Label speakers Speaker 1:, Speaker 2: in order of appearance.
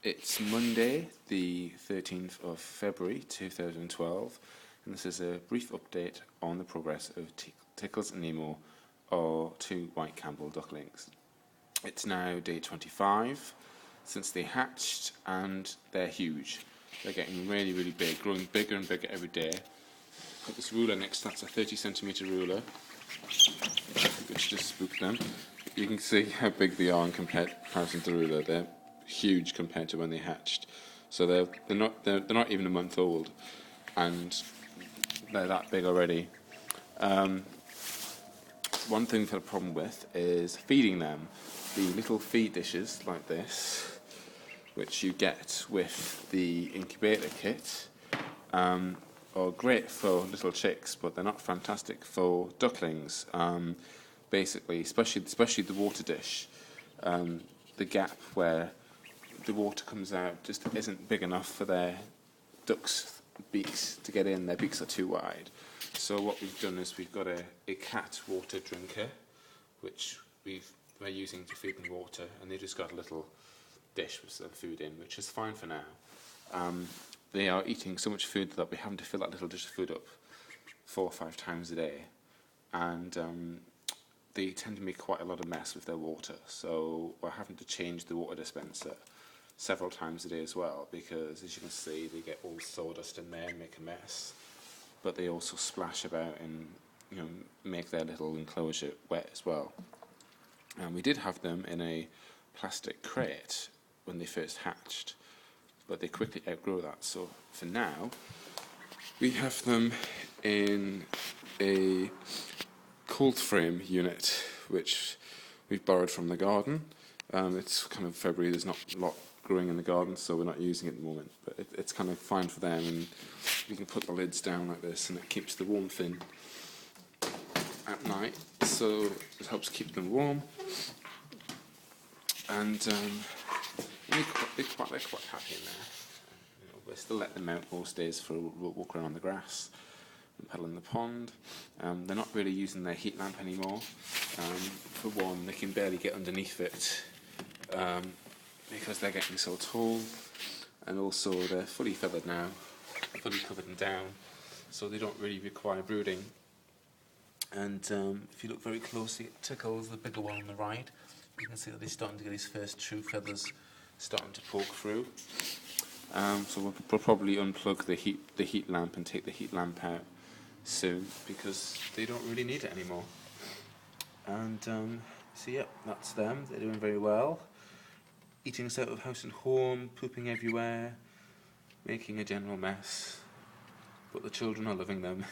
Speaker 1: It's Monday, the 13th of February 2012, and this is a brief update on the progress of Tickles and NEMO, or two white Campbell ducklings. It's now day 25 since they hatched, and they're huge. They're getting really, really big, growing bigger and bigger every day. Got this ruler next, that's a 30cm ruler, which just spooked them. You can see how big they are in comparison to the ruler. They're huge compared to when they hatched. So they're not even a month old, and they're that big already. One thing we've had a problem with is feeding them. The little feed dishes like this, which you get with the incubator kit, are great for little chicks, but they're not fantastic for ducklings. Basically, especially the water dish, the gap where the water comes out just isn't big enough for their ducks' beaks to get in. Their beaks are too wide. So what we've done is we've got a cat water drinker, which we're using to feed them water, and they just got a little dish with some food in, which is fine for now. They are eating so much food that we're having to fill that little dish of food up 4 or 5 times a day, and they tend to make quite a lot of mess with their water, so we're having to change the water dispenser several times a day as well, because as you can see they get all sawdust in there and make a mess, but they also splash about and make their little enclosure wet as well. And we did have them in a plastic crate when they first hatched, but they quickly outgrow that, so for now we have them in a cold frame unit which we've borrowed from the garden. It's kind of February, there's not a lot growing in the garden, so we're not using it at the moment, but it's kind of fine for them, and we can put the lids down like this and it keeps the warmth in at night, so it helps keep them warm. And they're quite happy in there. We still let them out most days for a walk around on the grass and paddle in the pond. They're not really using their heat lamp anymore. For one, they can barely get underneath it because they're getting so tall, and also they're fully feathered now, fully covered in down, so they don't really require brooding. And if you look very closely at Tickles, the bigger one on the right, you can see that he's starting to get his first true feathers starting to poke through. So we'll probably unplug the heat lamp and take the heat lamp out soon, because they don't really need it anymore. And so yeah, that's them. They're doing very well, eating us out of house and home, pooping everywhere, making a general mess, but the children are loving them.